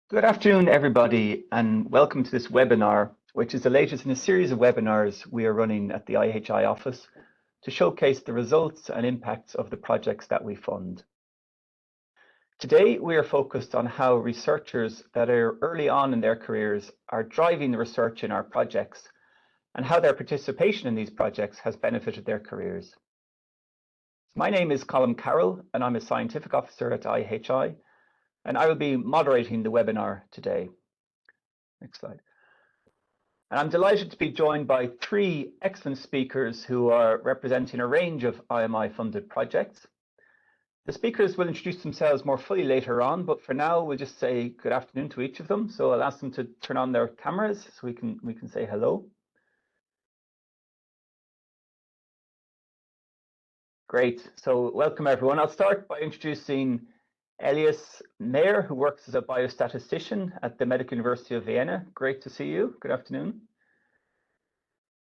Good afternoon, everybody, and welcome to this webinar, which is the latest in a series of webinars we are running at the IHI office to showcase the results and impacts of the projects that we fund. Today, we are focused on how researchers that are early on in their careers are driving the research in our projects and how their participation in these projects has benefited their careers. My name is Colin Carroll, and I'm a scientific officer at IHI, and I will be moderating the webinar today. Next slide. And I'm delighted to be joined by three excellent speakers who are representing a range of IMI funded projects. The speakers will introduce themselves more fully later on, but for now we'll just say good afternoon to each of them. So I'll ask them to turn on their cameras so we can say hello. Great, so welcome everyone. I'll start by introducing Elias Mayer, who works as a biostatistician at the Medical University of Vienna. Great to see you. Good afternoon.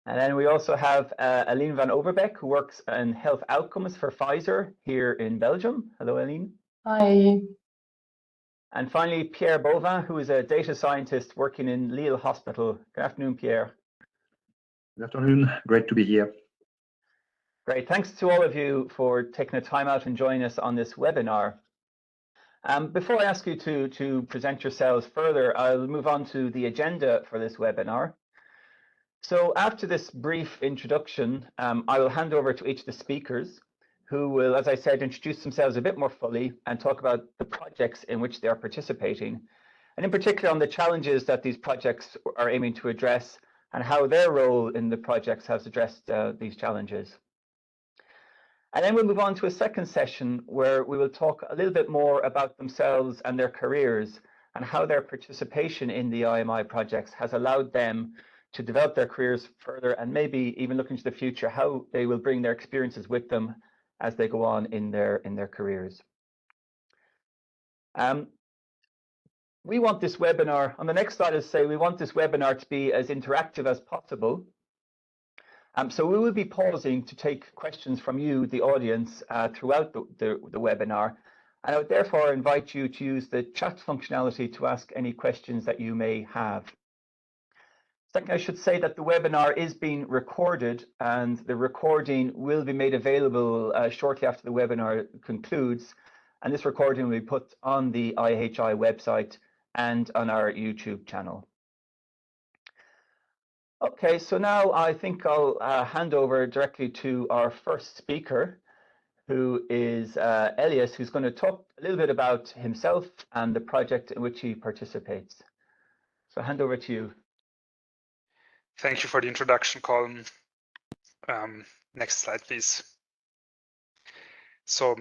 And then we also have Aline van Overbeek, who works in health outcomes for Pfizer here in Belgium. Hello, Aline. Hi. And finally, Pierre Bovin, who is a data scientist working in Lille Hospital. Good afternoon, Pierre. Good afternoon. Great to be here. Great. Thanks to all of you for taking the time out and joining us on this webinar. Before I ask you to present yourselves further, I'll move on to the agenda for this webinar. So after this brief introduction, I will hand over to each of the speakers who will, as I said, introduce themselves a bit more fully and talk about the projects in which they are participating, and in particular on the challenges that these projects are aiming to address and how their role in the projects has addressed these challenges. And then we'll move on to a second session where we will talk a little bit more about themselves and their careers and how their participation in the IMI projects has allowed them to develop their careers further and maybe even look into the future, how they will bring their experiences with them as they go on in their careers. We want this webinar, on the next slide is say we want this webinar to be as interactive as possible. So we will be pausing to take questions from you, the audience, throughout the webinar. And I would therefore invite you to use the chat functionality to ask any questions that you may have. Second, I should say that the webinar is being recorded and the recording will be made available shortly after the webinar concludes. And this recording will be put on the IHI website and on our YouTube channel. Okay, so now I think I'll hand over directly to our first speaker, who is Elias, who's going to talk a little bit about himself and the project in which he participates. So hand over to you. Thank you for the introduction, Colin. Next slide, please. So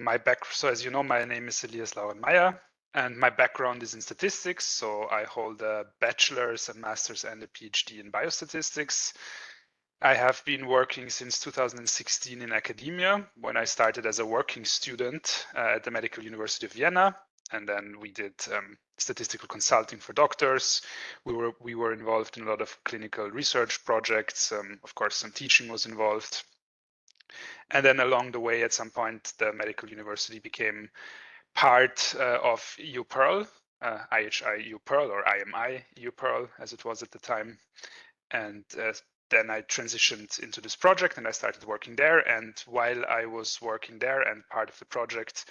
as you know, my name is Elias Lauenmeier. And my background is in statistics, so I hold a bachelor's, a master's, and a PhD in biostatistics. I have been working since 2016 in academia, when I started as a working student at the Medical University of Vienna, and then we did statistical consulting for doctors. We were involved in a lot of clinical research projects. Of course, some teaching was involved. And then along the way, at some point, the Medical University became part of EUPERL, IHI EUPERL or IMI EUPERL as it was at the time. And then I transitioned into this project and I started working there. And while I was working there and part of the project,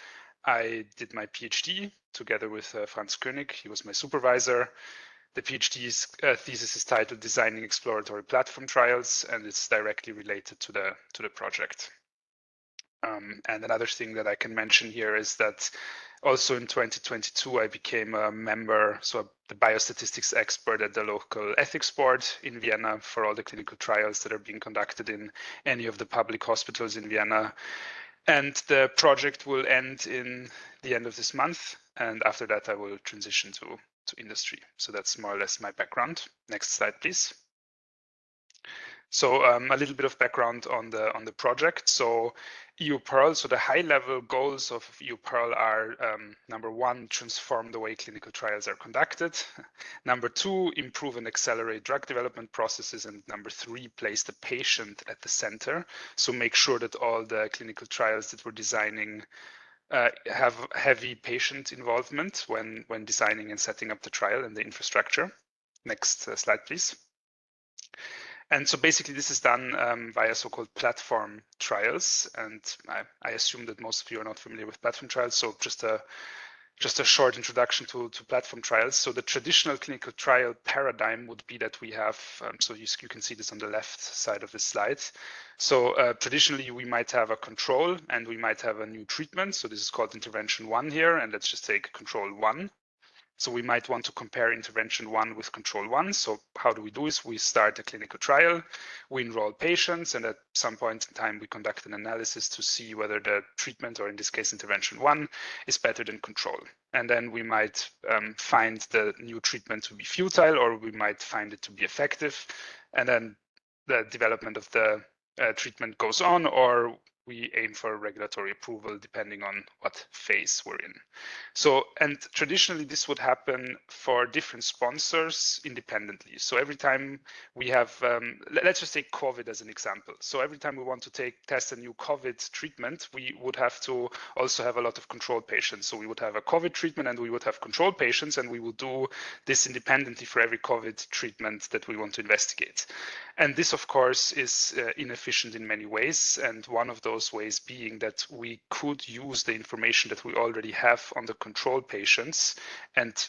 I did my PhD together with Franz König. He was my supervisor. The PhD thesis is titled Designing Exploratory Platform Trials, and it's directly related to the project. And another thing that I can mention here is that also in 2022, I became a member, so the biostatistics expert at the local ethics board in Vienna for all the clinical trials that are being conducted in any of the public hospitals in Vienna. And the project will end in the end of this month. And after that, I will transition to industry. So that's more or less my background. Next slide, please. So a little bit of background on the project. So EUPERL, so the high-level goals of EUPERL are number one, transform the way clinical trials are conducted. Number two, improve and accelerate drug development processes. And number three, place the patient at the center. So make sure that all the clinical trials that we're designing have heavy patient involvement when designing and setting up the trial and the infrastructure. Next slide, please. And so basically this is done via so-called platform trials. And I assume that most of you are not familiar with platform trials. So just a short introduction to platform trials. So the traditional clinical trial paradigm would be that we have, so you can see this on the left side of the slide. So traditionally we might have a control and we might have a new treatment. So this is called intervention 1 here. And let's just take control 1. So we might want to compare intervention 1 with control 1. So how do we do this? We start a clinical trial, we enroll patients, and at some point in time, we conduct an analysis to see whether the treatment, or in this case, intervention 1, is better than control. And then we might find the new treatment to be futile, or we might find it to be effective. And then the development of the treatment goes on, or we aim for regulatory approval depending on what phase we're in. So, and traditionally this would happen for different sponsors independently. So every time we have, let's just take COVID as an example. So every time we want to test a new COVID treatment, we would have to also have a lot of control patients. So we would have a COVID treatment and we would have control patients, and we would do this independently for every COVID treatment that we want to investigate. And this, of course, is inefficient in many ways. And one of those ways being that we could use the information that we already have on the control patients and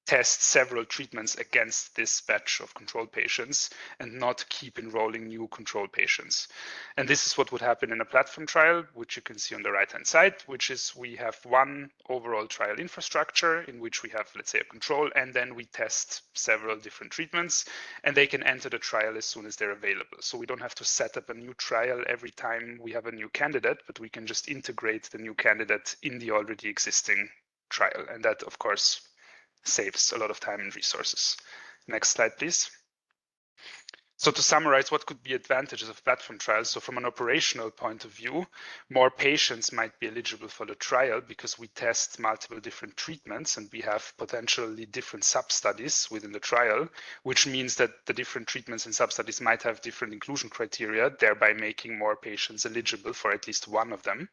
test several treatments against this batch of control patients and not keep enrolling new control patients. And this is what would happen in a platform trial, which you can see on the right-hand side, which is we have one overall trial infrastructure in which we have, let's say, a control, and then we test several different treatments, and they can enter the trial as soon as they're available. So we don't have to set up a new trial every time we have a new candidate, but we can just integrate the new candidate in the already existing trial. And that, of course, saves a lot of time and resources. Next slide, please. So to summarize, what could be advantages of platform trials? So from an operational point of view, more patients might be eligible for the trial because we test multiple different treatments and we have potentially different sub-studies within the trial, which means that the different treatments and sub-studies might have different inclusion criteria, thereby making more patients eligible for at least one of them.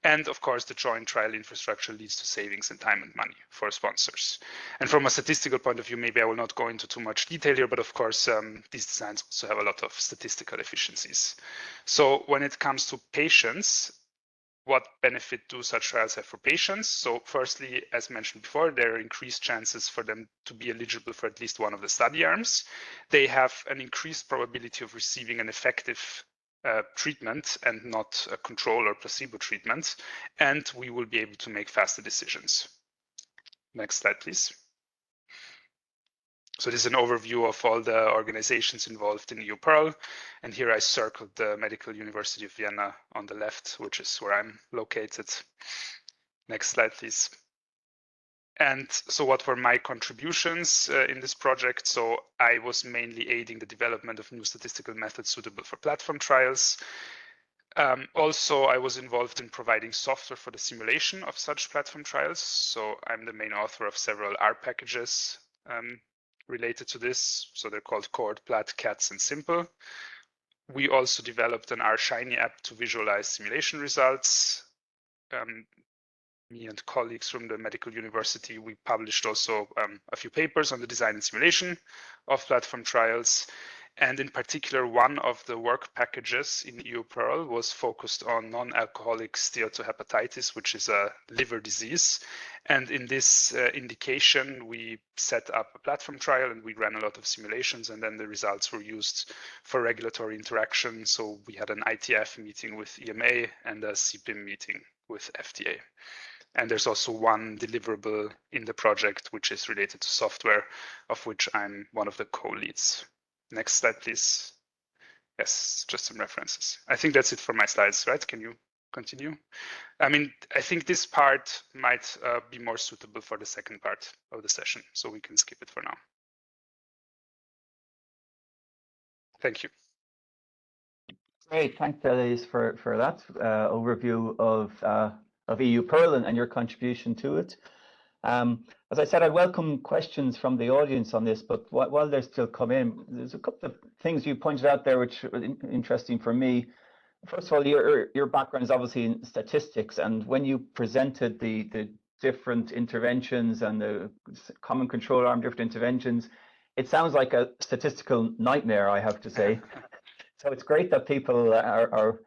And of course, the joint trial infrastructure leads to savings in time and money for sponsors. And from a statistical point of view, maybe I will not go into too much detail here, but of course, these designs also have a lot of statistical efficiencies. So when it comes to patients, what benefit do such trials have for patients? So firstly, as mentioned before, there are increased chances for them to be eligible for at least one of the study arms. They have an increased probability of receiving an effective treatment and not a control or placebo treatment, and we will be able to make faster decisions. Next slide, please. So this is an overview of all the organizations involved in EU-PEARL, and here I circled the Medical University of Vienna on the left, which is where I'm located. Next slide, please. And so what were my contributions in this project? So I was mainly aiding the development of new statistical methods suitable for platform trials. Also, I was involved in providing software for the simulation of such platform trials. So I'm the main author of several R packages related to this. So they're called Cohort, Plat, CATS, and Simple. We also developed an R Shiny app to visualize simulation results. Me and colleagues from the Medical University, we published also a few papers on the design and simulation of platform trials. And in particular, one of the work packages in EU-PEARL was focused on non-alcoholic steatohepatitis, which is a liver disease. And in this indication, we set up a platform trial and we ran a lot of simulations, and then the results were used for regulatory interaction. So we had an ITF meeting with EMA and a CPIM meeting with FDA. And there's also one deliverable in the project, which is related to software, of which I'm one of the co-leads. Next slide, please. Yes, just some references. I think that's it for my slides, right? Can you continue? I mean, I think this part might be more suitable for the second part of the session, so we can skip it for now. Thank you. Great, thanks, Elias, for that overview of EU-PEARL and your contribution to it. As I said, I welcome questions from the audience on this, but while they're still coming in, there's a couple of things you pointed out there which are interesting for me. First of all, your background is obviously in statistics, and when you presented the different interventions and the common control arm, different interventions, it sounds like a statistical nightmare, I have to say. So it's great that people are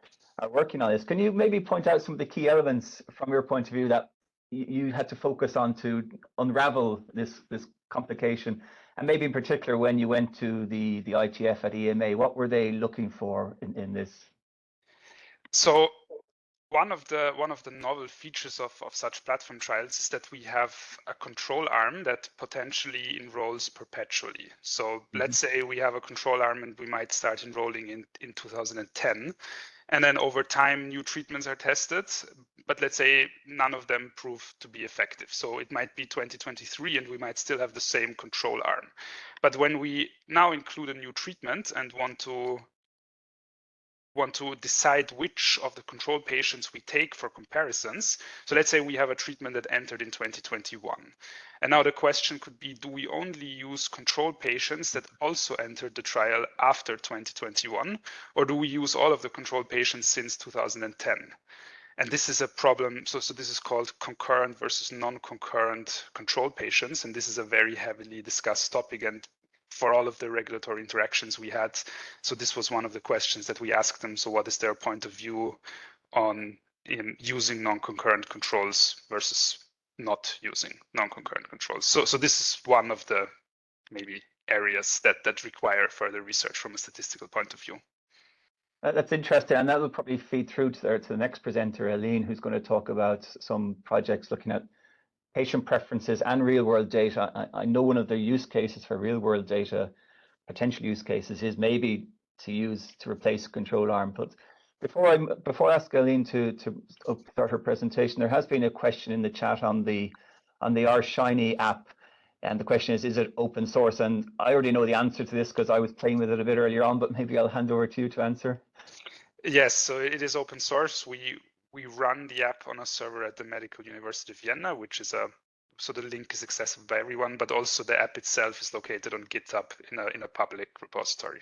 working on this. Can you maybe point out some of the key elements from your point of view that you had to focus on to unravel this complication? And maybe in particular, when you went to the ITF at EMA, what were they looking for in this? So one of the novel features of such platform trials is that we have a control arm that potentially enrolls perpetually. So let's say we have a control arm and we might start enrolling in 2010. And then over time, new treatments are tested, but let's say none of them prove to be effective. So it might be 2023 and we might still have the same control arm. But when we now include a new treatment and want to decide which of the control patients we take for comparisons. So let's say we have a treatment that entered in 2021. And now the question could be, do we only use control patients that also entered the trial after 2021? Or do we use all of the control patients since 2010? And this is a problem. So this is called concurrent versus non-concurrent control patients. And this is a very heavily discussed topic. And for all of the regulatory interactions we had, so this was one of the questions that we asked them. So what is their point of view on using non-concurrent controls versus not using non-concurrent controls? So this is one of the maybe areas that require further research from a statistical point of view. That's interesting, and that will probably feed through to the next presenter, Eileen, who's going to talk about some projects looking at patient preferences and real-world data. I know one of the use cases for real-world data, potential use cases, is maybe to replace a control arm. But before I ask Eileen to start her presentation, there has been a question in the chat on the Our Shiny app, and the question is it open source? And I already know the answer to this because I was playing with it a bit earlier on, but maybe I'll hand over to you to answer. Yes, so it is open source. We run the app on a server at the Medical University of Vienna, which is so the link is accessible by everyone, but also the app itself is located on GitHub in a public repository.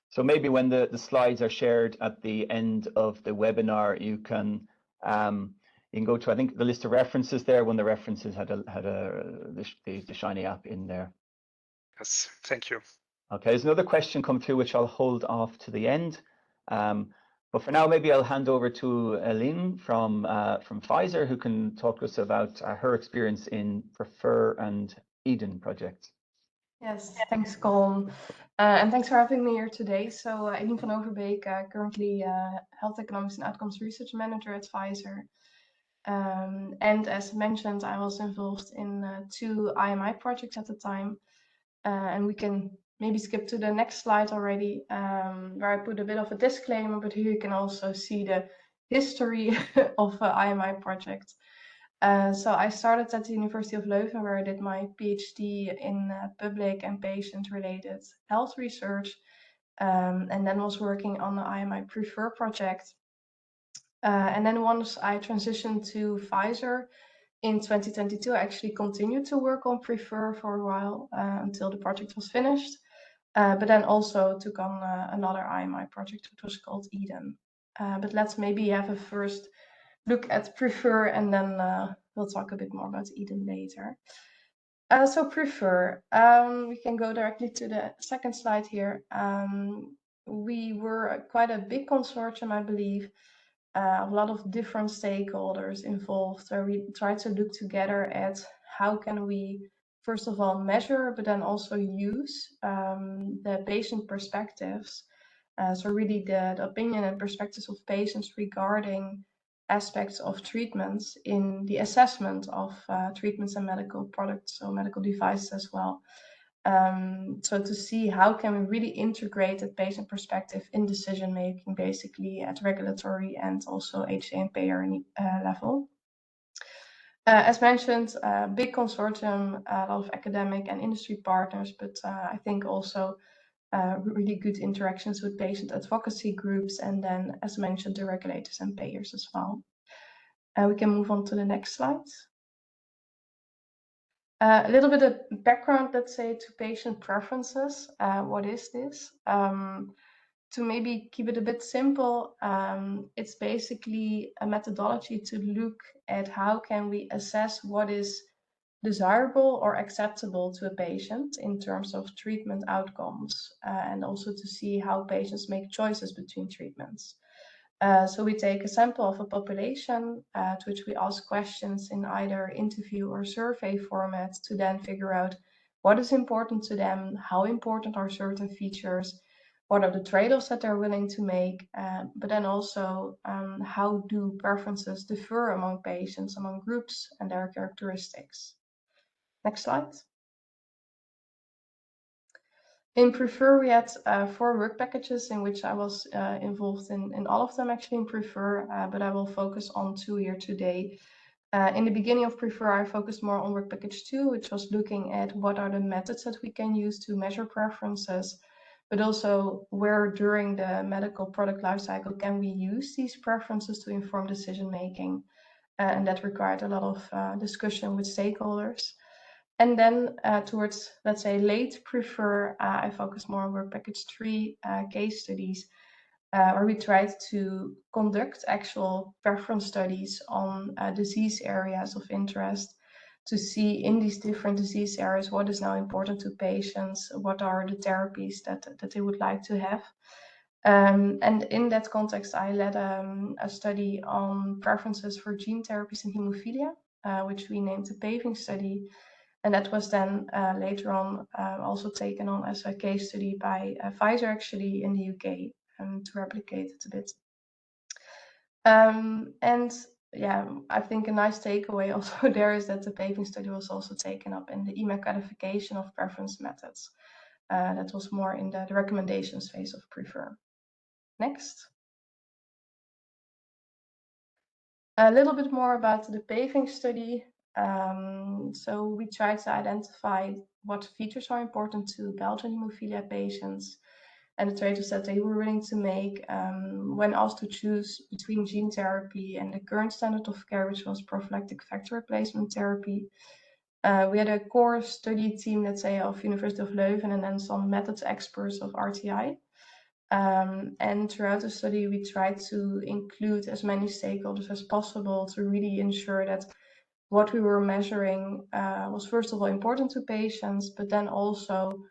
So maybe when the slides are shared at the end of the webinar, you can go to, I think, the list of references there when the references had the Shiny app in there. Yes, thank you. Okay, there's another question come through which I'll hold off to the end. But for now, maybe I'll hand over to Eileen from Pfizer, who can talk to us about her experience in PREFER and EHDEN projects. Yes, thanks, Colin. And thanks for having me here today. So Eileen van Overbeek, currently Health Economics and Outcomes Research Manager at Pfizer. And as mentioned, I was involved in 2 IMI projects at the time. And we can maybe skip to the next slide already, where I put a bit of a disclaimer, but here you can also see the history of IMI project. So I started at the University of Leuven, where I did my PhD in public and patient-related health research, and then was working on the IMI PREFER project. And then once I transitioned to Pfizer in 2022, I actually continued to work on PREFER for a while until the project was finished, but then also took on another IMI project, which was called EHDEN. But let's maybe have a first look at PREFER, and then we'll talk a bit more about EHDEN later. So PREFER, we can go directly to the second slide here. We were quite a big consortium, I believe, a lot of different stakeholders involved, where we tried to look together at how can we, first of all, measure, but then also use the patient perspectives. So really the opinion and perspectives of patients regarding aspects of treatments in the assessment of treatments and medical products, so medical devices as well. So to see how can we really integrate that patient perspective in decision making, basically at regulatory and also HTA and payer level. As mentioned, a big consortium, a lot of academic and industry partners, but I think also really good interactions with patient advocacy groups, and then, as mentioned, the regulators and payers as well. We can move on to the next slide. A little bit of background, let's say, to patient preferences. What is this? to maybe keep it a bit simple, it's basically a methodology to look at how can we assess what is desirable or acceptable to a patient in terms of treatment outcomes, and also to see how patients make choices between treatments. So we take a sample of a population to which we ask questions in either interview or survey format to then figure out what is important to them, how important are certain features, what are the trade-offs that they're willing to make, but then also how do preferences differ among patients, among groups, and their characteristics. Next slide. In Prefer, we had 4 work packages in which I was involved in all of them actually in Prefer, but I will focus on 2 here today. In the beginning of Prefer, I focused more on work package 2, which was looking at what are the methods that we can use to measure preferences, but also where during the medical product lifecycle can we use these preferences to inform decision making. And that required a lot of discussion with stakeholders. And then towards, let's say, late Prefer, I focused more on work package 3 case studies, where we tried to conduct actual preference studies on disease areas of interest to see in these different disease areas what is now important to patients, what are the therapies that they would like to have. And in that context, I led a study on preferences for gene therapies in hemophilia, which we named the PAVING study. And that was then later on also taken on as a case study by Pfizer actually in the UK to replicate it a bit. And yeah, I think a nice takeaway also there is that the PAVING study was also taken up in the IMI codification of preference methods. That was more in the recommendations phase of Prefer. Next. A little bit more about the PAVING study. So we tried to identify what features are important to Belgian hemophilia patients and the trade-offs that they were willing to make when asked to choose between gene therapy and the current standard of care, which was prophylactic factor replacement therapy. We had a core study team, let's say, of University of Leuven and then some methods experts of RTI. And throughout the study, we tried to include as many stakeholders as possible to really ensure that what we were measuring was first of all important to patients, but then also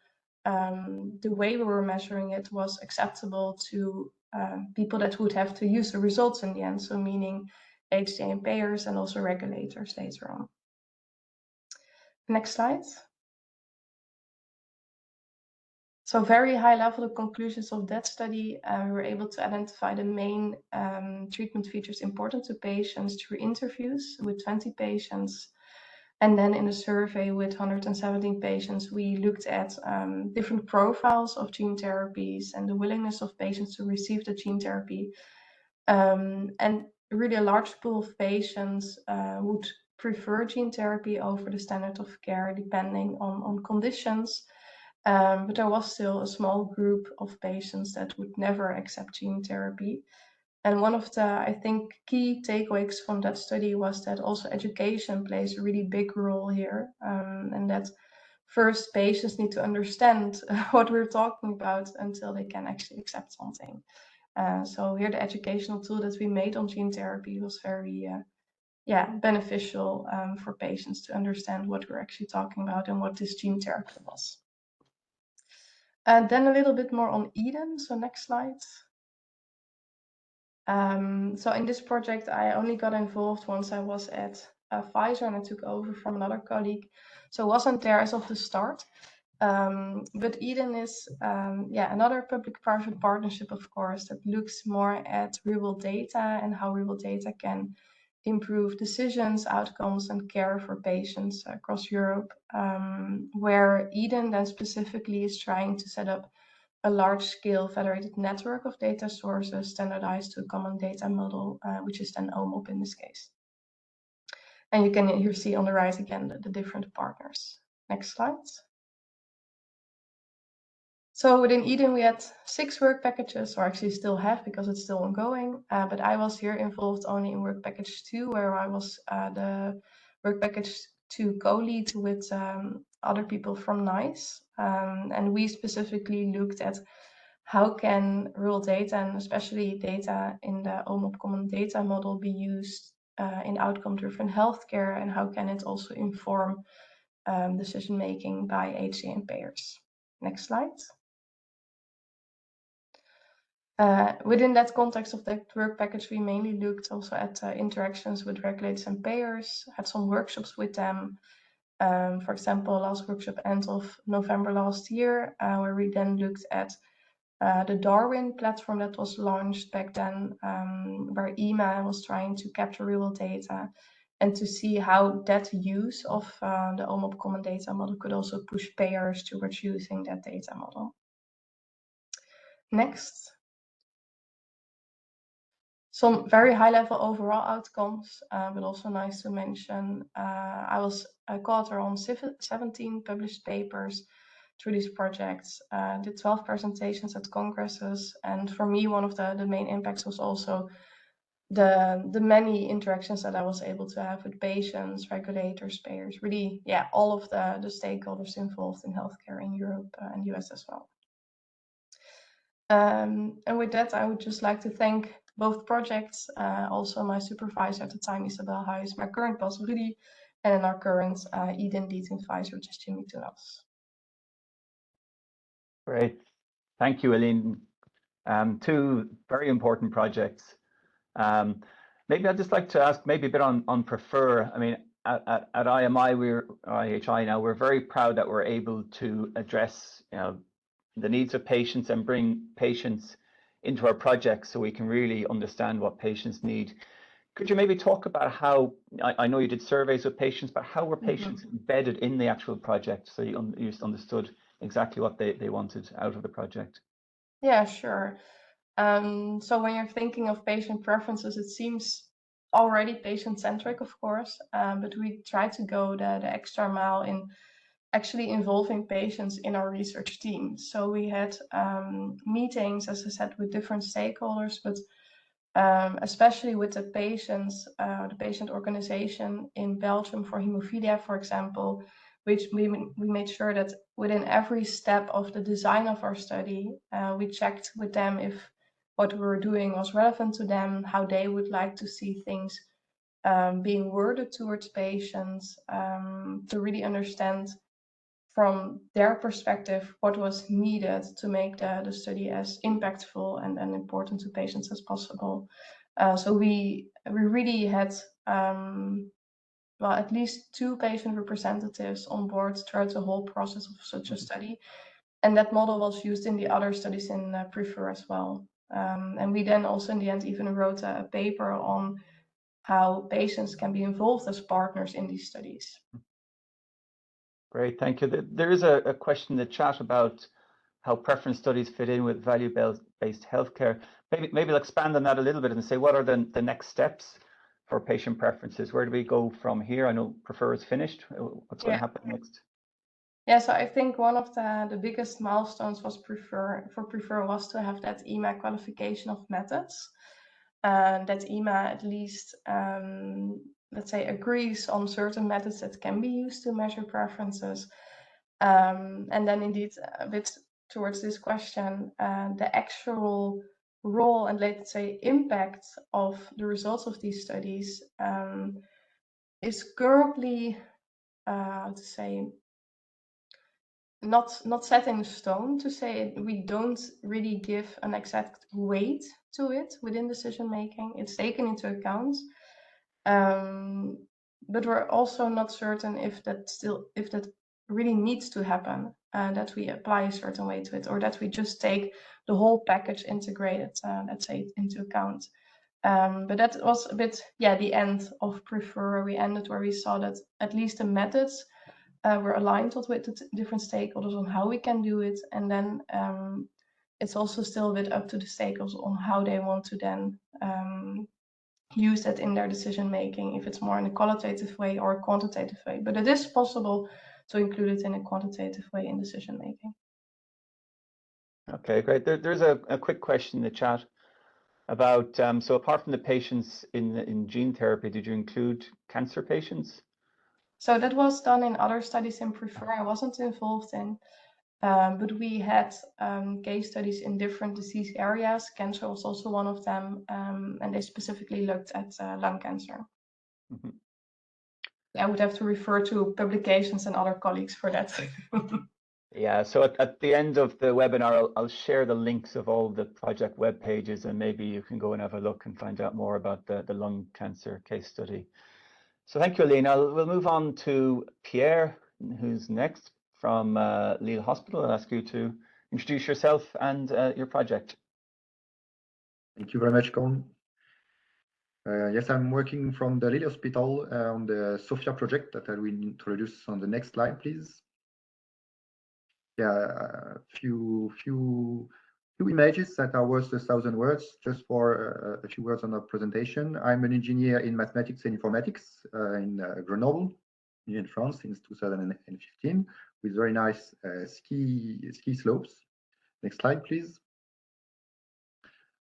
the way we were measuring it was acceptable to people that would have to use the results in the end, so meaning EHDEN payers and also regulators later on. Next slide. So very high level, the conclusions of that study, we were able to identify the main treatment features important to patients through interviews with 20 patients. And then in a survey with 117 patients, we looked at different profiles of gene therapies and the willingness of patients to receive the gene therapy. And really a large pool of patients would prefer gene therapy over the standard of care depending on conditions. But there was still a small group of patients that would never accept gene therapy. And one of the, I think, key takeaways from that study was that also education plays a really big role here. And that first patients need to understand what we're talking about until they can actually accept something. So here the educational tool that we made on gene therapy was very beneficial for patients to understand what we're actually talking about and what this gene therapy was. And then a little bit more on EHDEN. So next slide. So in this project, I only got involved once I was at Pfizer and I took over from another colleague. So I wasn't there as of the start. But EHDEN is another public-private partnership, of course, that looks more at real-world data and how real-world data can improve decisions, outcomes, and care for patients across Europe, where EHDEN then specifically is trying to set up a large-scale federated network of data sources standardized to a common data model, which is then OMOP in this case. And you can here see on the right again the different partners. Next slide. So within EHDEN, we had 6 work packages, or actually still have because it's still ongoing. But I was here involved only in work package 2, where I was the work package 2 co-lead with other people from NICE. And we specifically looked at how can real data, and especially data in the OMOP Common Data Model, be used in outcome-driven healthcare, and how can it also inform decision-making by HCA and payers. Next slide. Within that context of that work package, we mainly looked also at interactions with regulators and payers, had some workshops with them. For example, last workshop end of November last year, where we then looked at the Darwin platform that was launched back then, where IMI was trying to capture real data and to see how that use of the OMOP Common Data Model could also push payers towards using that data model. Next. Some very high-level overall outcomes, but also nice to mention. I was a co-author on 17 published papers through these projects, did 12 presentations at congresses, and for me, one of the main impacts was also the many interactions that I was able to have with patients, regulators, payers, really, yeah, all of the stakeholders involved in healthcare in Europe and US as well. And with that, I would just like to thank both projects, also my supervisor at the time, Isabel Huis, my current boss, Rudy, and our current EHDEN lead advisor, which is Jimmy Tunas. Great. Thank you, Aline. Two very important projects. Maybe I'd just like to ask maybe a bit on Prefer. I mean, at IMI, IHI now, we're very proud that we're able to address the needs of patients and bring patients into our projects so we can really understand what patients need. Could you maybe talk about how, I know you did surveys with patients, but how were patients embedded in the actual project so you understood exactly what they wanted out of the project? Yeah, sure. So when you're thinking of patient preferences, it seems already patient-centric, of course, but we try to go the extra mile in actually involving patients in our research team. So we had meetings, as I said, with different stakeholders, but especially with the patients, the patient organization in Belgium for hemophilia, for example, which we made sure that within every step of the design of our study, we checked with them if what we were doing was relevant to them, how they would like to see things being worded towards patients, to really understand from their perspective what was needed to make the study as impactful and important to patients as possible. So we really had well, at least 2 patient representatives on board throughout the whole process of such a study. And that model was used in the other studies in Prefer as well. And we then also in the end even wrote a paper on how patients can be involved as partners in these studies. Great, thank you. There is a question in the chat about how preference studies fit in with value-based healthcare. Maybe we'll expand on that a little bit and say, what are the next steps for patient preferences? Where do we go from here? I know Prefer is finished. What's going to happen next? Yeah, so I think one of the biggest milestones was Prefer was to have that IMI qualification of methods. That IMI at least, let's say, agrees on certain methods that can be used to measure preferences. And then indeed, a bit towards this question, the actual role and let's say impact of the results of these studies is currently, how to say, not set in stone, to say we don't really give an exact weight to it within decision making. It's taken into account, but we're also not certain if that really needs to happen, that we apply a certain way to it, or that we just take the whole package integrated, let's say, into account. But that was a bit, yeah, the end of Prefer. We ended where we saw that at least the methods were aligned with the different stakeholders on how we can do it, and then it's also still a bit up to the stakeholders on how they want to then use that in their decision making, if it's more in a qualitative way or a quantitative way. But it is possible to include it in a quantitative way in decision making. Okay, great. There's a quick question in the chat about, so apart from the patients in gene therapy, did you include cancer patients? So that was done in other studies in Prefer I wasn't involved in. But we had case studies in different disease areas. Cancer was also one of them, and they specifically looked at lung cancer. Mhm. I would have to refer to publications and other colleagues for that. Yeah, so at the end of the webinar, I'll share the links of all the project web pages, and maybe you can go and have a look and find out more about the lung cancer case study. So thank you, Aline. We'll move on to Pierre, who's next from Lille Hospital. I'll ask you to introduce yourself and your project. Thank you very much, Colin. Yes, I'm working from the Lille Hospital on the SOPHIA project that I will introduce on the next slide, please. Yeah, a few images that are worth 1,000 words. Just for a few words on our presentation. I'm an engineer in mathematics and informatics in Grenoble, in France, since 2015, with very nice ski slopes. Next slide, please.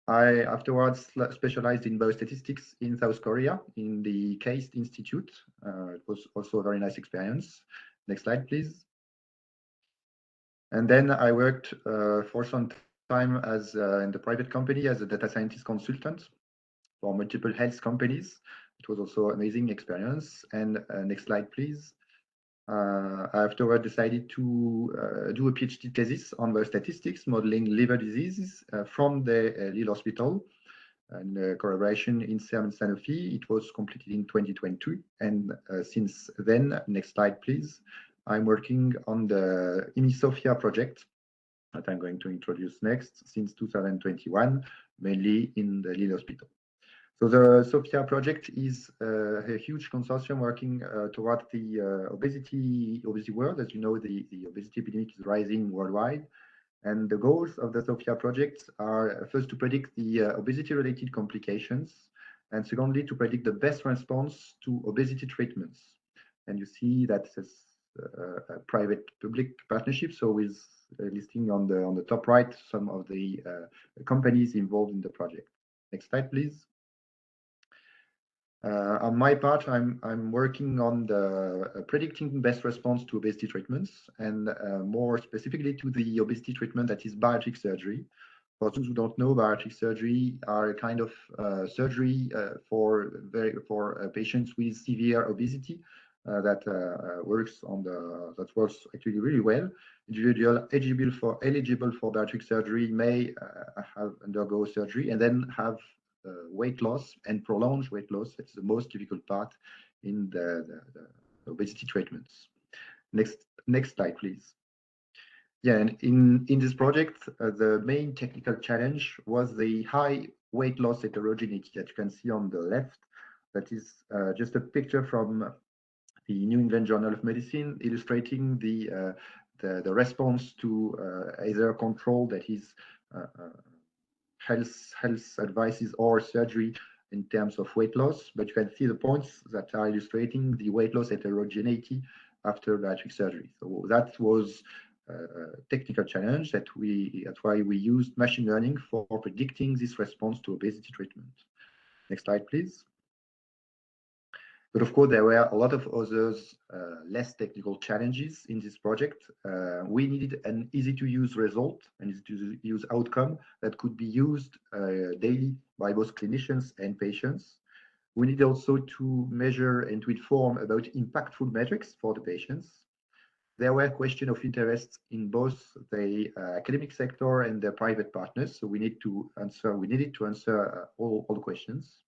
I afterwards specialized in biostatistics in South Korea in the KAIST Institute. It was also a very nice experience. Next slide, please. And then I worked for some time as in the private company as a data scientist consultant for multiple health companies. It was also an amazing experience. And next slide, please. I afterward decided to do a PhD thesis on biostatistics modeling liver diseases from the Lille Hospital and collaboration in CERN and Sanofi. It was completed in 2022. And since then, next slide, please. I'm working on the IMI SOPHIA project that I'm going to introduce next since 2021, mainly in the Lille Hospital. So the SOPHIA project is a huge consortium working toward the obesity world. As you know, the obesity epidemic is rising worldwide. And the goals of the SOPHIA project are first to predict the obesity-related complications, and secondly, to predict the best response to obesity treatments. And you see that it's a private-public partnership, so with listing on the top right some of the companies involved in the project. Next slide, please. On my part, I'm working on the predicting best response to obesity treatments, and more specifically to the obesity treatment that is bariatric surgery. For those who don't know, bariatric surgery are a kind of surgery for patients with severe obesity that works actually really well. Individual eligible for bariatric surgery may undergo surgery and then have weight loss and prolonged weight loss. That's the most difficult part in the obesity treatments. Next slide, please. Yeah, and in this project, the main technical challenge was the high weight loss heterogeneity that you can see on the left. That is just a picture from the New England Journal of Medicine illustrating the response to either control, that is health advices, or surgery in terms of weight loss. But you can see the points that are illustrating the weight loss heterogeneity after bariatric surgery. So that was a technical challenge that's why we used machine learning for predicting this response to obesity treatment. Next slide, please. But of course, there were a lot of others less technical challenges in this project. We needed an easy-to-use result, an easy-to-use outcome that could be used daily by both clinicians and patients. We need also to measure and to inform about impactful metrics for the patients. There were questions of interest in both the academic sector and the private partners, so we needed to answer all the questions.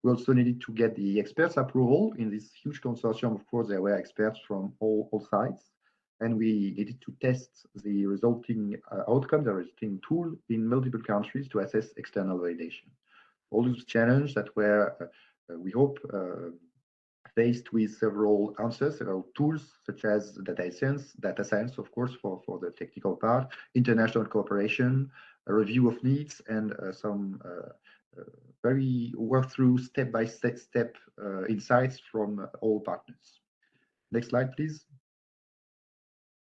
We also needed to get the experts' approval in this huge consortium. Of course, there were experts from all sides, and we needed to test the resulting outcome, the resulting tool in multiple countries to assess external validation. All those challenges that were, we hope, faced with several answers, several tools such as data science, of course, for the technical part, international cooperation, a review of needs, and some very worked through step-by-step insights from all partners. Next slide, please.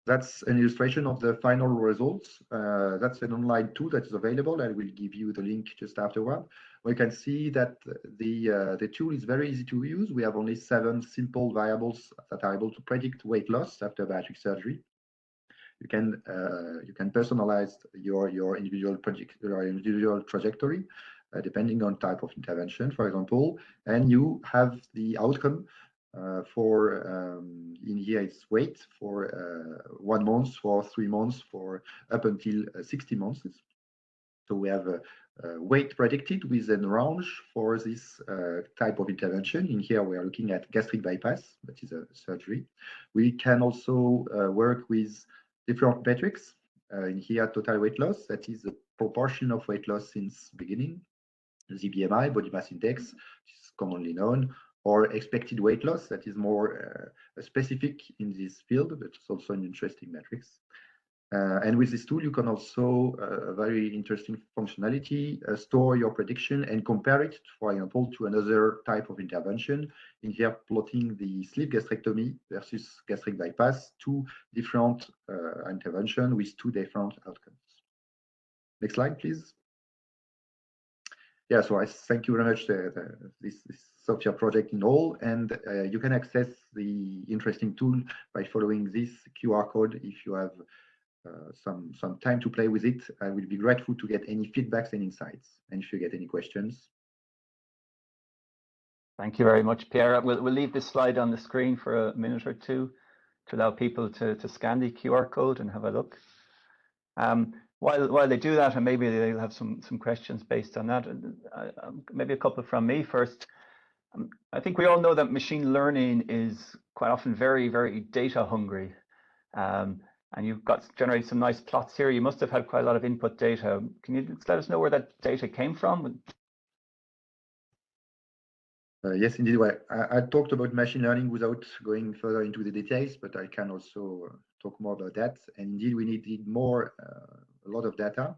That's an illustration of the final results. That's an online tool that is available. I will give you the link just afterward. We can see that the tool is very easy to use. We have only 7 simple variables that are able to predict weight loss after bariatric surgery. you can personalize your individual trajectory depending on type of intervention, for example, and you have the outcome for in here it's weight for 1 month, for 3 months, for up until 60 months. So we have weight predicted with a range for this type of intervention. In here, we are looking at gastric bypass, that is a surgery. We can also work with different metrics. In here, total weight loss, that is the proportion of weight loss since beginning. The BMI, body mass index, is commonly known, or expected weight loss, that is more specific in this field, but it's also an interesting metrics. And with this tool, you can also, a very interesting functionality, store your prediction and compare it, for example, to another type of intervention. In here, plotting the sleeve gastrectomy versus gastric bypass, 2 different interventions with 2 different outcomes. Next slide, please. Yeah, so I thank you very much this SOPHIA project in all, and you can access the interesting tool by following this QR code if you have some time to play with it. I will be grateful to get any feedbacks and insights, and if you get any questions. Thank you very much, Pierre. We'll leave this slide on the screen for a minute or two to allow people to scan the QR code and have a look. While they do that, and maybe they'll have some questions based on that, maybe a couple from me first. I think we all know that machine learning is quite often very, very data hungry. And you've generated some nice plots here. You must have had quite a lot of input data. Can you just let us know where that data came from? Yes, indeed. Well, I talked about machine learning without going further into the details, but I can also talk more about that. And indeed, we needed a lot of data.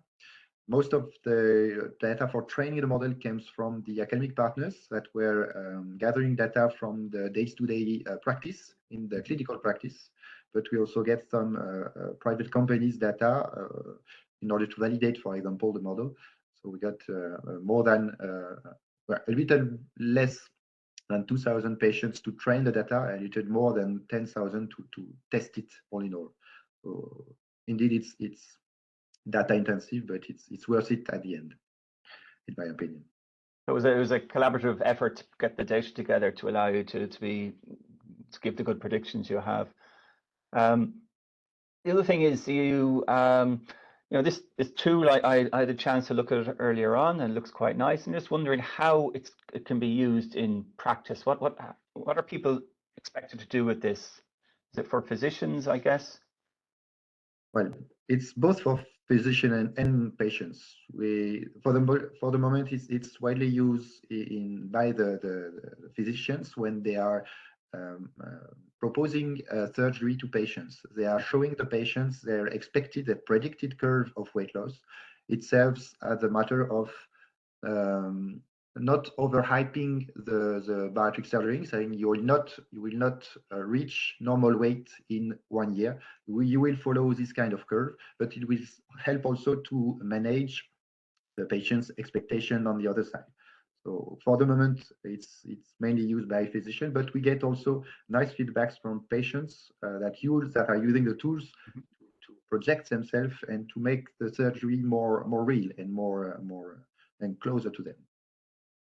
Most of the data for training the model comes from the academic partners that were gathering data from the day-to-day practice in the clinical practice. But we also get some private companies' data in order to validate, for example, the model. So we got more than a little less than 2,000 patients to train the data, and a little more than 10,000 to test it all in all. So indeed, it's data intensive, but it's worth it at the end, in my opinion. It was a collaborative effort to get the data together to allow you to give the good predictions you have. The other thing is you know, this tool, I had a chance to look at it earlier on, and it looks quite nice. I'm just wondering how it can be used in practice. What are people expected to do with this? Is it for physicians, I guess? Well, it's both for physician and patients. For the moment, it's widely used by the physicians when they are proposing surgery to patients. They are showing the patients their expected, their predicted curve of weight loss. It serves as a matter of not overhyping the bariatric surgery, saying you will not reach normal weight in 1 year. You will follow this kind of curve, but it will help also to manage the patient's expectation on the other side. So for the moment, it's mainly used by physicians, but we get also nice feedbacks from patients that are using the tools to project themselves and to make the surgery more real and more and closer to them.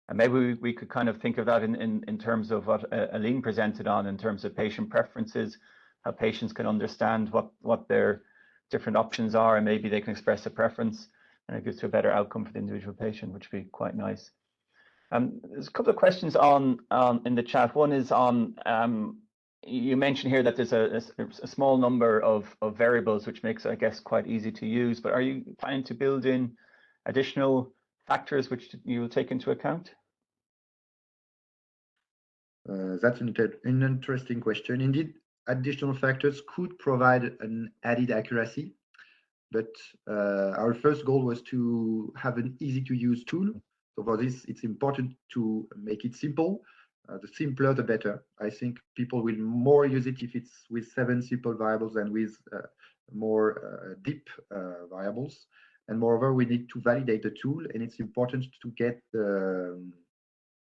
And maybe we could kind of think of that in terms of what Aline presented on, in terms of patient preferences, how patients can understand what their different options are, and maybe they can express a preference, and it gives to a better outcome for the individual patient, which would be quite nice. There's a couple of questions in the chat. One is on, you mentioned here that there's a small number of variables, which makes it, I guess, quite easy to use, but are you planning to build in additional factors which you will take into account? That's an interesting question. Indeed, additional factors could provide an added accuracy, but our first goal was to have an easy-to-use tool. So for this, it's important to make it simple. The simpler, the better. I think people will more use it if it's with 7 simple variables than with more deep variables. And moreover, we need to validate the tool, and it's important to get to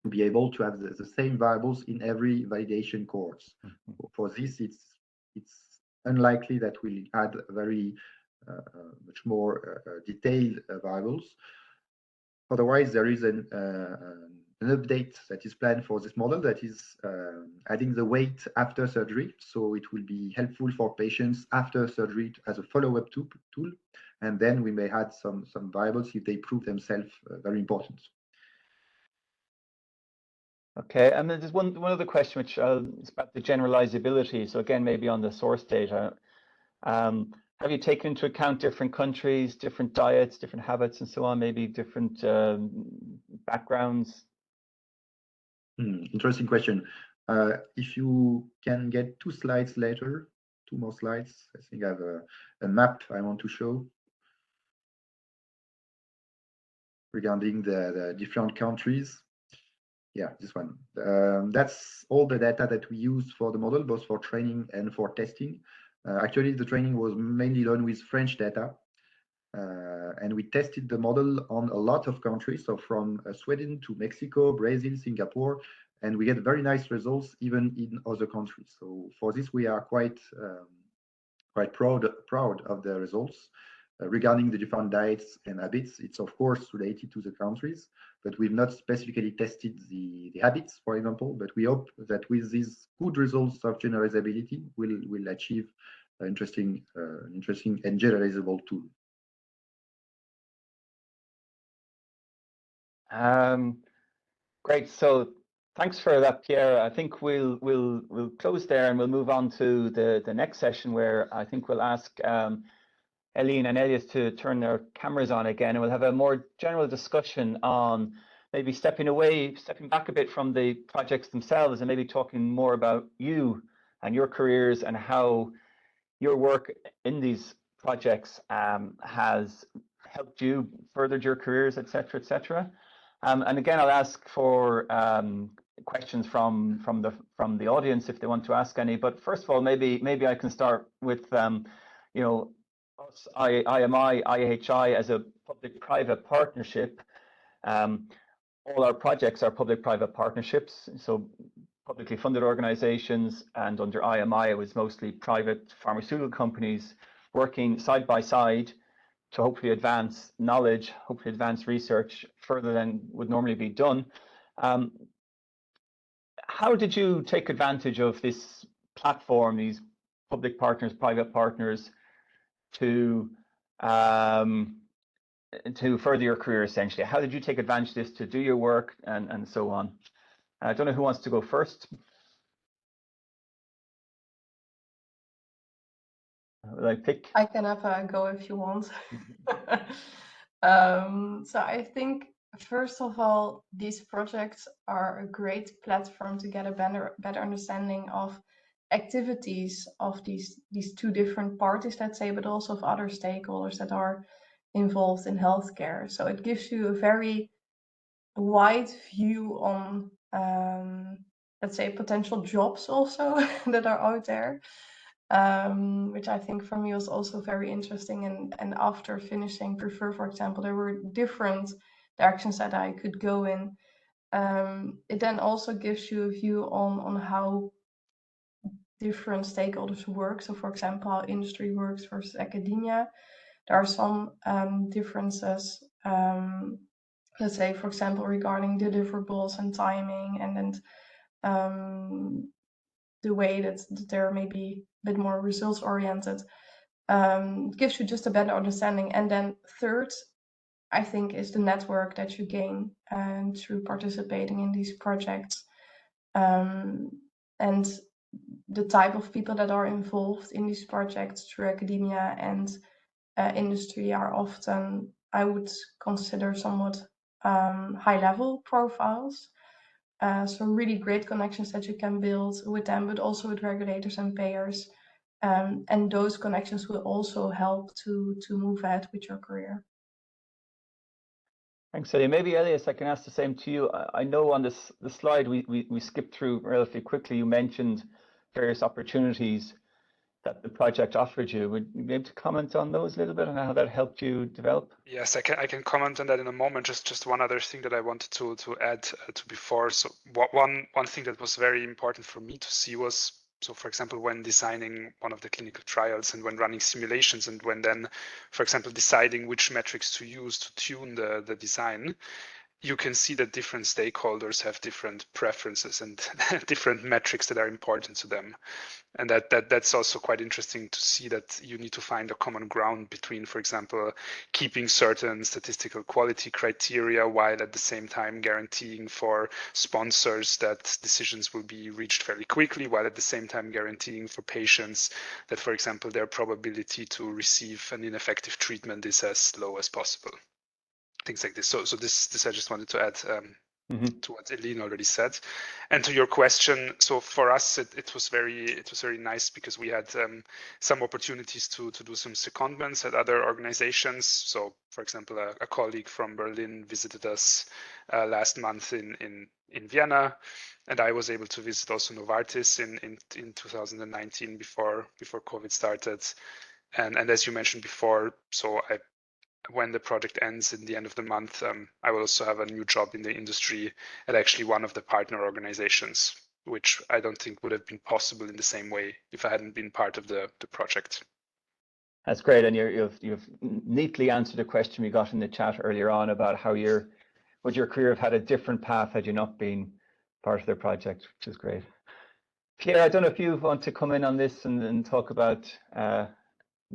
be able to have the same variables in every validation course. For this, it's unlikely that we'll add very much more detailed variables. Otherwise, there is an update that is planned for this model that is adding the weight after surgery. So it will be helpful for patients after surgery as a follow-up tool. And then we may add some variables if they prove themselves very important. Okay, and then there's one other question, which is about the generalizability. So again, maybe on the source data, have you taken into account different countries, different diets, different habits, and so on? Maybe different backgrounds. Interesting question. If you can get 2 slides later, 2 more slides. I think I have a map I want to show regarding the different countries. Yeah, this one. That's all the data that we use for the model, both for training and for testing. Actually, the training was mainly done with French data. And we tested the model on a lot of countries, so from Sweden to Mexico, Brazil, Singapore, and we get very nice results even in other countries. So for this, we are quite proud of the results. Regarding the different diets and habits, it's of course related to the countries, but we've not specifically tested the habits, for example. But we hope that with these good results of generalizability, we'll achieve an interesting and generalizable tool. Great. So thanks for that, Pierre. I think we'll close there and we'll move on to the next session, where I think we'll ask Eileen and Elias to turn their cameras on again, and we'll have a more general discussion on maybe stepping back a bit from the projects themselves, and maybe talking more about you and your careers and how your work in these projects has helped you, furthered your careers, etc., etc. And again, I'll ask for questions from the audience if they want to ask any. But first of all, maybe I can start with you know, us, IMI, IHI as a public-private partnership. All our projects are public-private partnerships, so publicly funded organizations, and under IMI it was mostly private pharmaceutical companies working side by side to hopefully advance knowledge, hopefully advance research further than would normally be done. How did you take advantage of this platform, these public partners, private partners, to further your career, essentially? How did you take advantage of this to do your work and so on? I don't know who wants to go first. Will I pick? I can have a go if you want. So I think, first of all, these projects are a great platform to get a better understanding of activities of these 2 different parties, let's say, but also of other stakeholders that are involved in healthcare. So it gives you a very wide view on, let's say, potential jobs also that are out there, which I think for me was also very interesting. And after finishing Prefer, for example, there were different directions that I could go in. It then also gives you a view on how different stakeholders work. So, for example, how industry works versus academia. There are some differences, let's say, for example, regarding deliverables and timing, and then the way that they're maybe a bit more results oriented. Gives you just a better understanding. And then third, I think, is the network that you gain through participating in these projects, and the type of people that are involved in these projects through academia and industry are often, I would consider, somewhat high-level profiles. So really great connections that you can build with them, but also with regulators and payers. And those connections will also help to move ahead with your career. Thanks, Celia. Maybe, Elias, I can ask the same to you. I know on the slide we skipped through relatively quickly. You mentioned various opportunities that the project offered you. Would you be able to comment on those a little bit and how that helped you develop? Yes, I can comment on that in a moment. Just one other thing that I wanted to add to before. So one thing that was very important for me to see was So for example, when designing one of the clinical trials and when running simulations and when then, for example, deciding which metrics to use to tune the design, you can see that different stakeholders have different preferences and different metrics that are important to them. And that's also quite interesting to see that you need to find a common ground between, for example, keeping certain statistical quality criteria while at the same time guaranteeing for sponsors that decisions will be reached fairly quickly, while at the same time guaranteeing for patients that, for example, their probability to receive an ineffective treatment is as low as possible. Things like this. So this I just wanted to add to what Eileen already said. And to your question, so for us it was very nice because we had some opportunities to do some secondments at other organizations. So for example, a colleague from Berlin visited us last month in Vienna, and I was able to visit also Novartis in 2019 before COVID started. And as you mentioned before, so when the project ends in the end of the month, I will also have a new job in the industry at actually one of the partner organizations, which I don't think would have been possible in the same way if I hadn't been part of the project. That's great, and you've neatly answered a question we got in the chat earlier on about how would your career have had a different path had you not been part of the project, which is great. Pierre, I don't know if you want to come in on this and talk about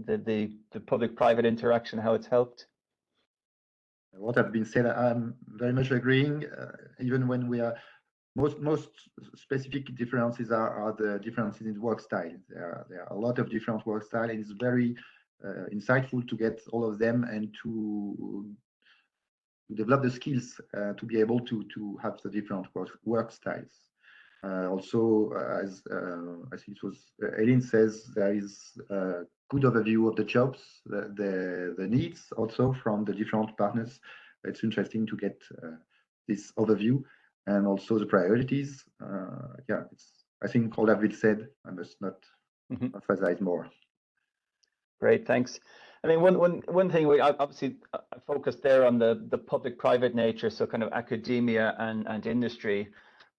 the public-private interaction, how it's helped. What have been said, I'm very much agreeing. Even when we are most specific differences are the differences in work style. There are a lot of different work styles, and it's very insightful to get all of them and to develop the skills to be able to have the different work styles. Also, as I think it was Eileen says, there is a good overview of the jobs, the needs also from the different partners. It's interesting to get this overview and also the priorities. Yeah, I think all have been said. I must not emphasize more. Great, thanks. I mean, one thing we obviously focused there on the public-private nature, so kind of academia and industry.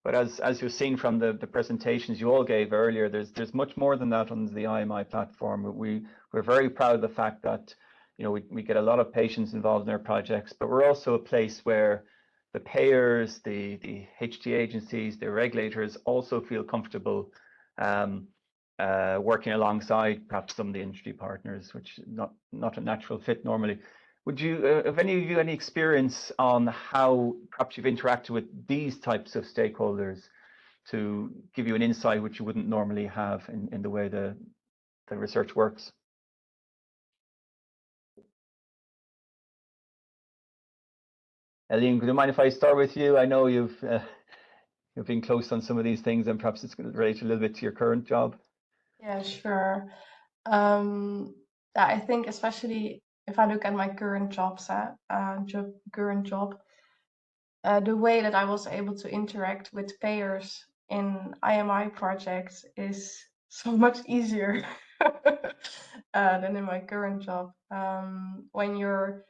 But as you've seen from the presentations you all gave earlier, there's much more than that on the IMI platform. We're very proud of the fact that we get a lot of patients involved in our projects, but we're also a place where the payers, the HTA agencies, the regulators also feel comfortable working alongside perhaps some of the industry partners, which is not a natural fit normally. Would you, have any of you any experience on how perhaps you've interacted with these types of stakeholders to give you an insight which you wouldn't normally have in the way the research works? Eileen, would you mind if I start with you? I know you've been close on some of these things, and perhaps it's going to relate a little bit to your current job. Yeah, sure. I think especially if I look at my current job, the way that I was able to interact with payers in IMI projects is so much easier than in my current job. When you're,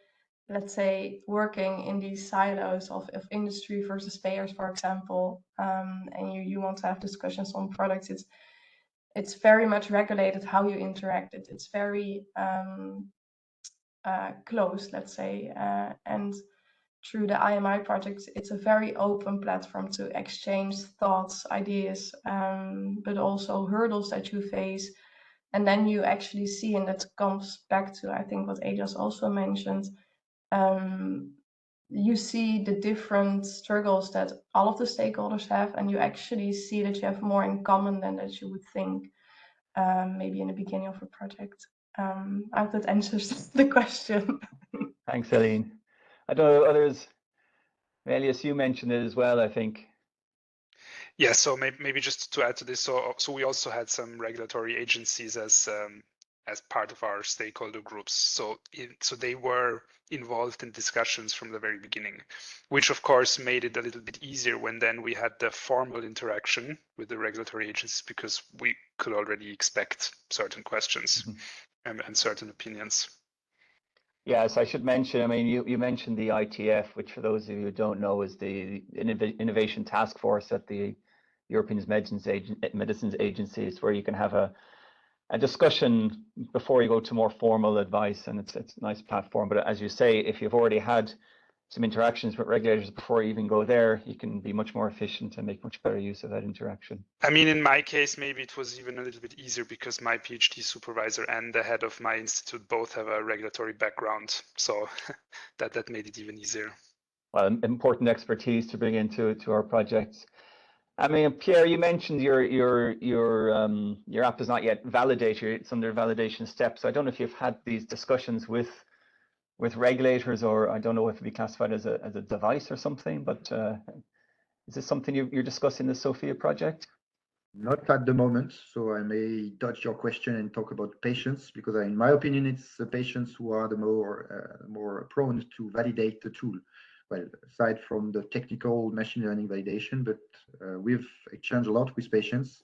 let's say, working in these silos of industry versus payers, for example, and you want to have discussions on products, it's very much regulated how you interact. It's very close, let's say, and through the IMI projects, it's a very open platform to exchange thoughts, ideas, but also hurdles that you face. And then you actually see, and that comes back to, I think, what Elias also mentioned, you see the different struggles that all of the stakeholders have, and you actually see that you have more in common than that you would think, maybe in the beginning of a project. I hope that answers the question. Thanks, Eileen. I don't know others. Elias, you mentioned it as well, I think. Yeah, so maybe just to add to this, so we also had some regulatory agencies as part of our stakeholder groups. So they were involved in discussions from the very beginning, which of course made it a little bit easier when then we had the formal interaction with the regulatory agencies, because we could already expect certain questions and certain opinions. Yes, I should mention, I mean, you mentioned the ITF, which for those of you who don't know is the Innovation Task Force at the European Medicines Agencies, where you can have a discussion before you go to more formal advice, and it's a nice platform. But as you say, if you've already had some interactions with regulators before you even go there, you can be much more efficient and make much better use of that interaction. I mean, in my case, maybe it was even a little bit easier because my PhD supervisor and the head of my institute both have a regulatory background, so that made it even easier. Well, important expertise to bring into our projects. I mean, Pierre, you mentioned your app is not yet validated; it's under validation steps. So I don't know if you've had these discussions with regulators, or I don't know if it'd be classified as a device or something. But is this something you're discussing in the SOPHIA project? Not at the moment, so I may dodge your question and talk about patients, because in my opinion, it's the patients who are the more prone to validate the tool. Well, aside from the technical machine learning validation, but we've exchanged a lot with patients,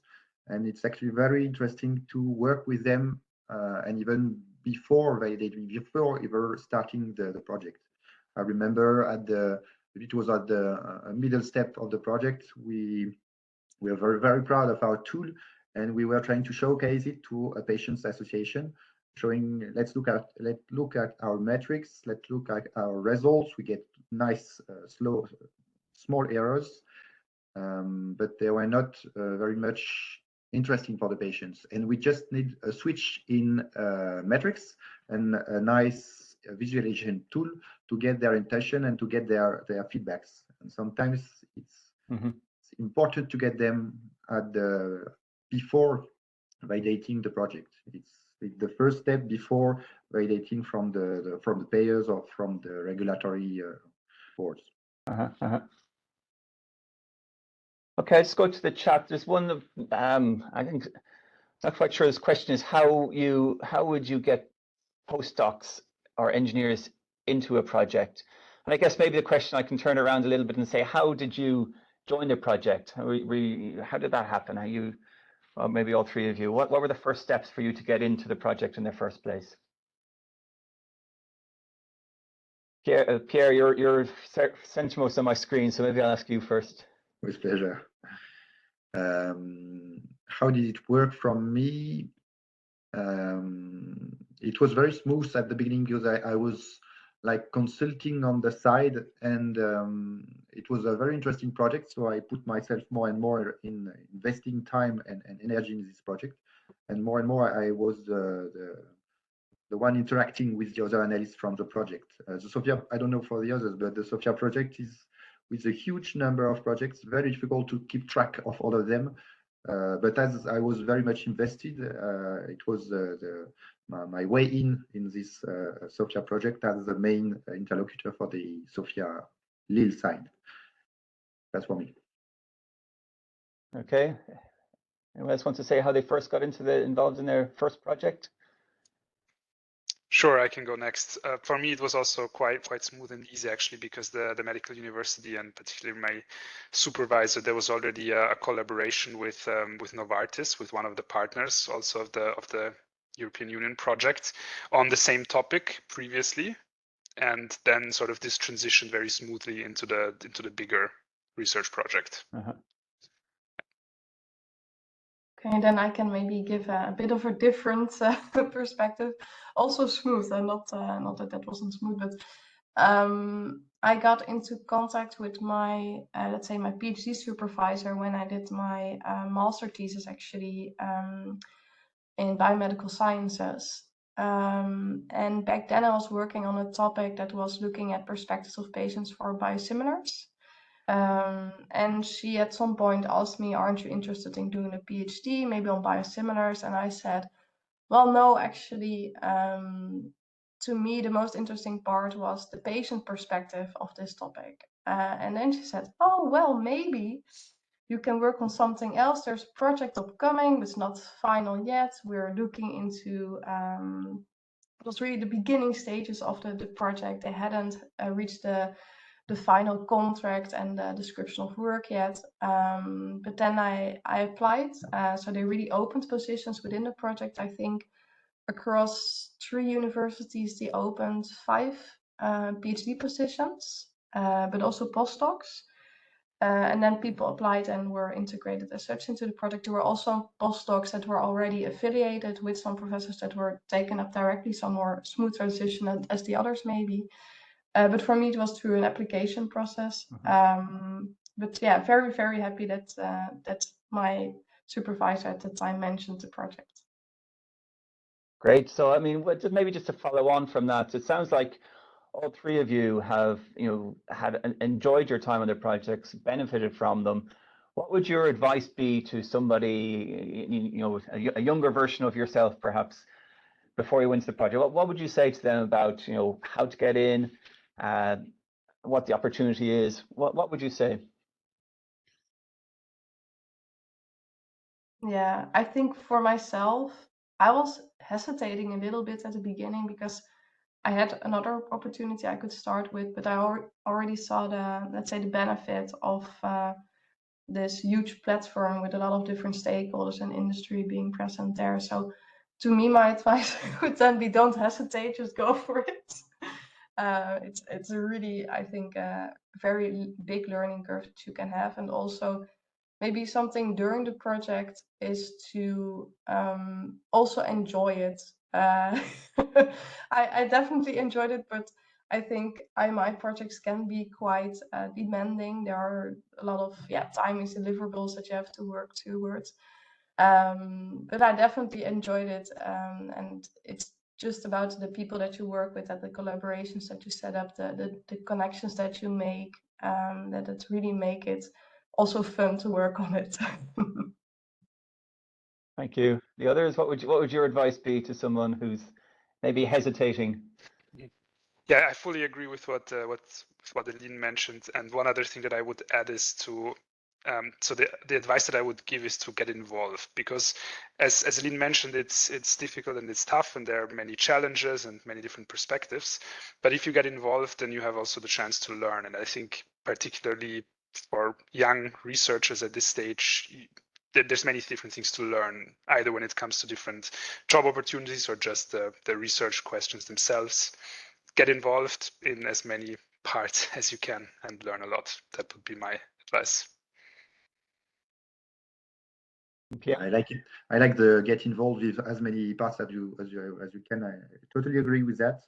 and it's actually very interesting to work with them, and even before validating, before ever starting the project. I remember it was at the middle step of the project, we are very, very proud of our tool, and we were trying to showcase it to a patients association, showing let's look at our metrics, let's look at our results. We get nice small errors, but they were not very much interesting for the patients, and we just need a switch in metrics and a nice visualization tool to get their intention and to get their feedbacks. And sometimes it's important to get them before validating the project. It's the first step before validating from the payers or from the regulatory boards. Okay, let's go to the chat. There's one of I think not quite sure. This question is how would you get postdocs or engineers into a project? And I guess maybe the question I can turn around a little bit and say, how did you join the project? How did that happen? Well, maybe all three of you. What were the first steps for you to get into the project in the first place? Pierre, you're centermost on my screen, so maybe I'll ask you first. With pleasure. How did it work from me? It was very smooth at the beginning because I was like consulting on the side, and it was a very interesting project. So I put myself more and more in investing time and energy in this project, and more I was the one interacting with the other analysts from the project. The SOPHIA, I don't know for the others, but the SOPHIA project is with a huge number of projects, very difficult to keep track of all of them. But as I was very much invested, it was my way in this SOPHIA project as the main interlocutor for the SOPHIA Lille side. That's for me. Okay. Anyone else want to say how they first got involved in their first project? Sure, I can go next. For me, it was also quite smooth and easy, actually, because the medical university and particularly my supervisor, there was already a collaboration with Novartis, with one of the partners, also of the European Union project, on the same topic previously, and then sort of this transitioned very smoothly into the bigger research project. Okay, then I can maybe give a bit of a different perspective. Also smooth, and not that wasn't smooth, but I got into contact with my, let's say, my PhD supervisor when I did my master thesis, actually, in biomedical sciences. And back then I was working on a topic that was looking at perspectives of patients for biosimilars. And she at some point asked me, aren't you interested in doing a PhD, maybe on biosimilars? And I said, well, no, actually, to me, the most interesting part was the patient perspective of this topic. And then she said, oh, well, maybe you can work on something else. There's a project upcoming, but it's not final yet. We're looking into, it was really the beginning stages of the project. They hadn't reached the final contract and the description of work yet. But then I applied. So they really opened positions within the project. I think across 3 universities, they opened 5 PhD positions, but also postdocs. And then people applied and were integrated as such into the project. There were also postdocs that were already affiliated with some professors that were taken up directly, some more smooth transition as the others maybe. But for me, it was through an application process. But yeah, very, very happy that that my supervisor at the time mentioned the project. Great. So, I mean, maybe just to follow on from that, it sounds like all three of you have, enjoyed your time on the projects, benefited from them. What would your advice be to somebody, a younger version of yourself, perhaps, before you went to the project? What would you say to them about, how to get in, what the opportunity is? What would you say? Yeah, I think for myself, I was hesitating a little bit at the beginning because I had another opportunity I could start with, but I already saw the, let's say, the benefit of this huge platform with a lot of different stakeholders and industry being present there. So to me, my advice would then be don't hesitate, just go for it. It's a really, I think, a very big learning curve that you can have. And also maybe something during the project is to also enjoy it. I definitely enjoyed it, but I think IMI projects can be quite demanding. There are a lot of time is deliverables that you have to work towards. But I definitely enjoyed it, and it's just about the people that you work with, and the collaborations that you set up, the connections that you make, that it really make it also fun to work on it. Thank you. The others, what would your advice be to someone who's maybe hesitating? Yeah, I fully agree with what Aline mentioned. And one other thing that I would add is to so the advice that I would give is to get involved, because as Aline mentioned, it's difficult and it's tough, and there are many challenges and many different perspectives. But if you get involved, then you have also the chance to learn. And I think particularly for young researchers at this stage, there's many different things to learn, either when it comes to different job opportunities or just the research questions themselves. Get involved in as many parts as you can and learn a lot. That would be my advice. Yeah, I like it. I like the get involved with as many parts as you can. I totally agree with that.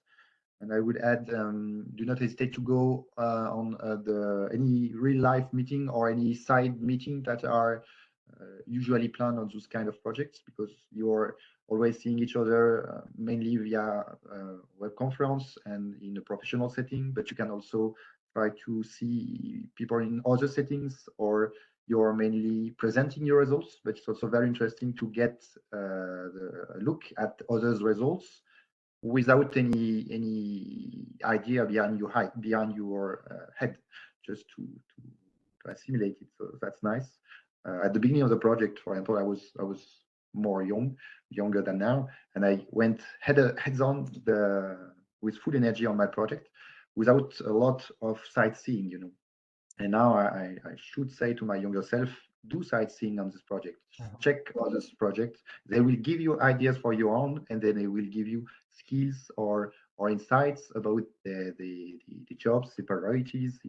And I would add, do not hesitate to go on any real life meeting or any side meeting that are usually planned on those kind of projects, because you're always seeing each other mainly via web conference and in a professional setting, but you can also try to see people in other settings, or you're mainly presenting your results, but it's also very interesting to get the look at others' results without any idea behind your head, just to assimilate it. So that's nice. At the beginning of the project, for example, I was more younger than now, and I went heads on with full energy on my project without a lot of sightseeing, And now I should say to my younger self, do sightseeing on this project. Check others' projects. They will give you ideas for your own, and then they will give you skills or insights about the jobs, the priorities,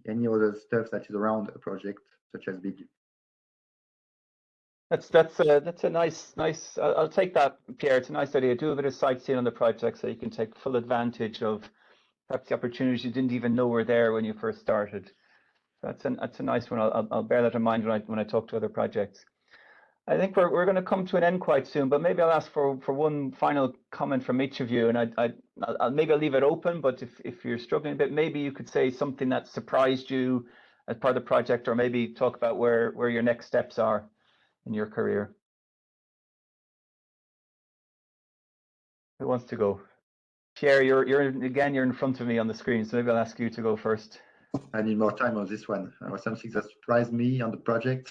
any other stuff that is around a project such as Big. That's a nice. I'll take that, Pierre. It's a nice idea. Do a bit of sightseeing on the project so you can take full advantage of perhaps the opportunities you didn't even know were there when you first started. That's a nice one. I'll bear that in mind when I talk to other projects. I think we're going to come to an end quite soon, but maybe I'll ask for one final comment from each of you, and I'll leave it open. But if you're struggling a bit, maybe you could say something that surprised you as part of the project, or maybe talk about where your next steps are in your career. Who wants to go? Pierre, you're in front of me on the screen, so maybe I'll ask you to go first. I need more time on this one. Something that surprised me on the project.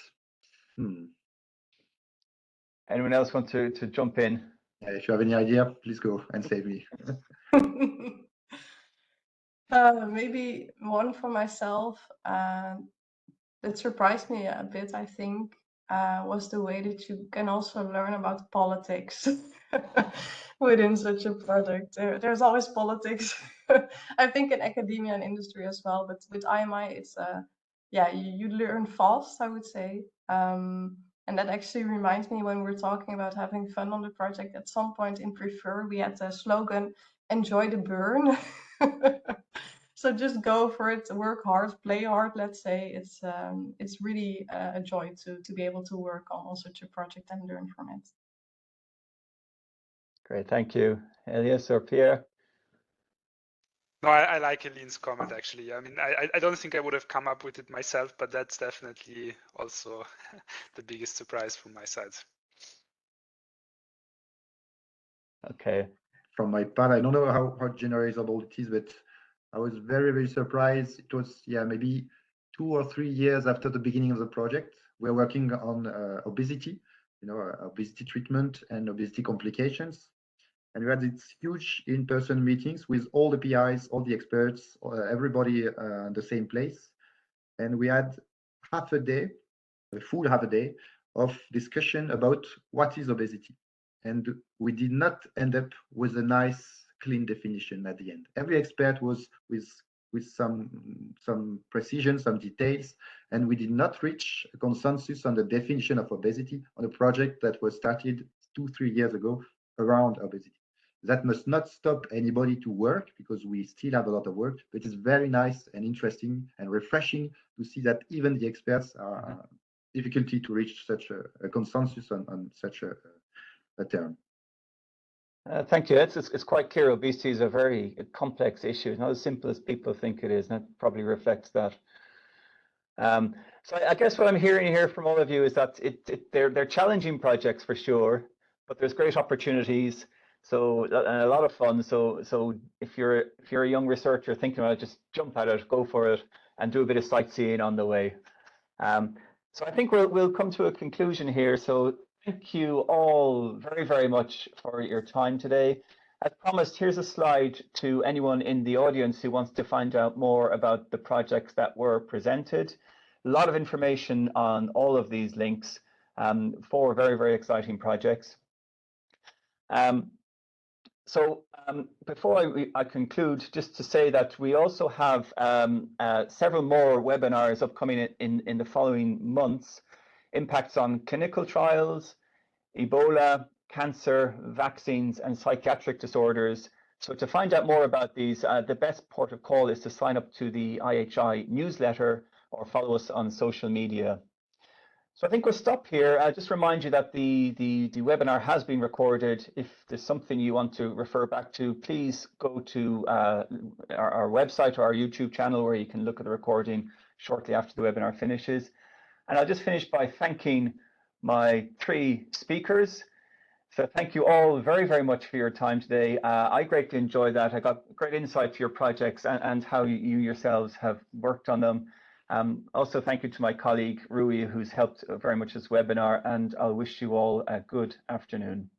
Anyone else want to jump in? If you have any idea, please go and save me. Maybe one for myself that surprised me a bit, I think, was the way that you can also learn about politics within such a project. There's always politics, I think, in academia and industry as well, but with IMI, it's yeah, you learn fast, I would say. And that actually reminds me, when we're talking about having fun on the project, at some point in Prefer, we had the slogan, enjoy the burn. So just go for it, work hard, play hard, let's say. It's really a joy to be able to work on such a project and learn from it. Great, thank you. Elias or Pierre? No, I like Eline's comment, actually. I mean, I don't think I would have come up with it myself, but that's definitely also the biggest surprise from my side. Okay. From my part, I don't know how generalizable it is, but I was very, very surprised. It was, yeah, maybe 2 or 3 years after the beginning of the project. We're working on obesity, obesity treatment and obesity complications. And we had these huge in-person meetings with all the PIs, all the experts, everybody in the same place. And we had half a day, a full half a day of discussion about what is obesity. And we did not end up with a nice, clean definition at the end. Every expert was with some precision, some details, and we did not reach a consensus on the definition of obesity on a project that was started 2-3 years ago around obesity. That must not stop anybody to work, because we still have a lot of work, but it's very nice and interesting and refreshing to see that even the experts are difficulty to reach such a consensus on such a term. Thank you. It's quite clear obesity is a very complex issue. It's not as simple as people think it is, and that probably reflects that. So I guess what I'm hearing here from all of you is that they're challenging projects for sure, but there's great opportunities. So and a lot of fun. So if you're a young researcher thinking about it, just jump at it, go for it, and do a bit of sightseeing on the way. So I think we'll come to a conclusion here. So thank you all very, very much for your time today. As promised, here's a slide to anyone in the audience who wants to find out more about the projects that were presented. A lot of information on all of these links, 4 very, very exciting projects. Before I conclude, just to say that we also have several more webinars upcoming in the following months. Impacts on clinical trials, Ebola, cancer, vaccines, and psychiatric disorders. So to find out more about these, the best port of call is to sign up to the IHI newsletter or follow us on social media. So I think we'll stop here. I'll just remind you that the webinar has been recorded. If there's something you want to refer back to, please go to our website or our YouTube channel, where you can look at the recording shortly after the webinar finishes. And I'll just finish by thanking my 3 speakers. So thank you all very, very much for your time today. I greatly enjoyed that. I got great insight to your projects and how you yourselves have worked on them. Also, thank you to my colleague Rui, who's helped very much this webinar, and I'll wish you all a good afternoon.